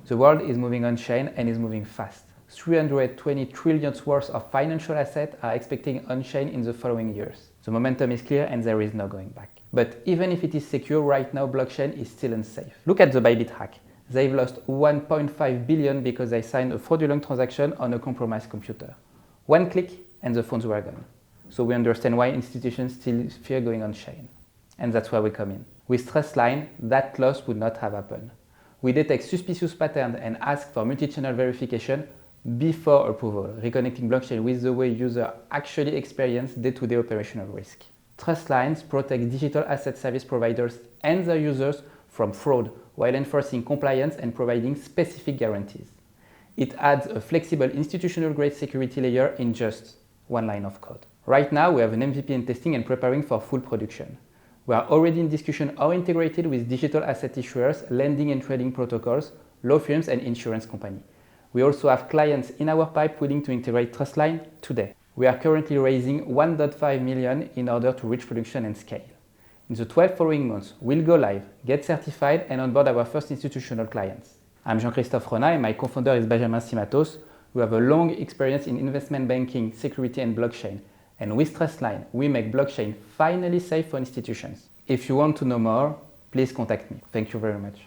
The world is moving on-chain and is moving fast. 320 trillion worth of financial assets are expected on-chain in the following years. The momentum is clear and there is no going back. But even if it is secure, right now blockchain is still unsafe. Look at the Bybit hack. They've lost 1.5 billion because they signed a fraudulent transaction on a compromised computer. One click and the funds were gone. So we understand why institutions still fear going on-chain. And that's where we come in. With Trustline, that loss would not have happened. We detect suspicious patterns and ask for multi-channel verification before approval, reconnecting blockchain with the way users actually experience day-to-day operational risk. Trustlines protect digital asset service providers and their users from fraud while enforcing compliance and providing specific guarantees. It adds a flexible institutional-grade security layer in just one line of code. Right now, we have an MVP in testing and preparing for full production. We are already in discussion or integrated with digital asset issuers, lending and trading protocols, law firms, and insurance companies. We also have clients in our pipe willing to integrate Trustline today. We are currently raising 1.5 million in order to reach production and scale. In the 12 following months, we'll go live, get certified, and onboard our first institutional clients. I'm Jean-Christophe Rona and my co-founder is Benjamin Simatos. We have a long experience in investment banking, security, and blockchain. And with Trustline, we make blockchain finally safe for institutions. If you want to know more, please contact me. Thank you very much.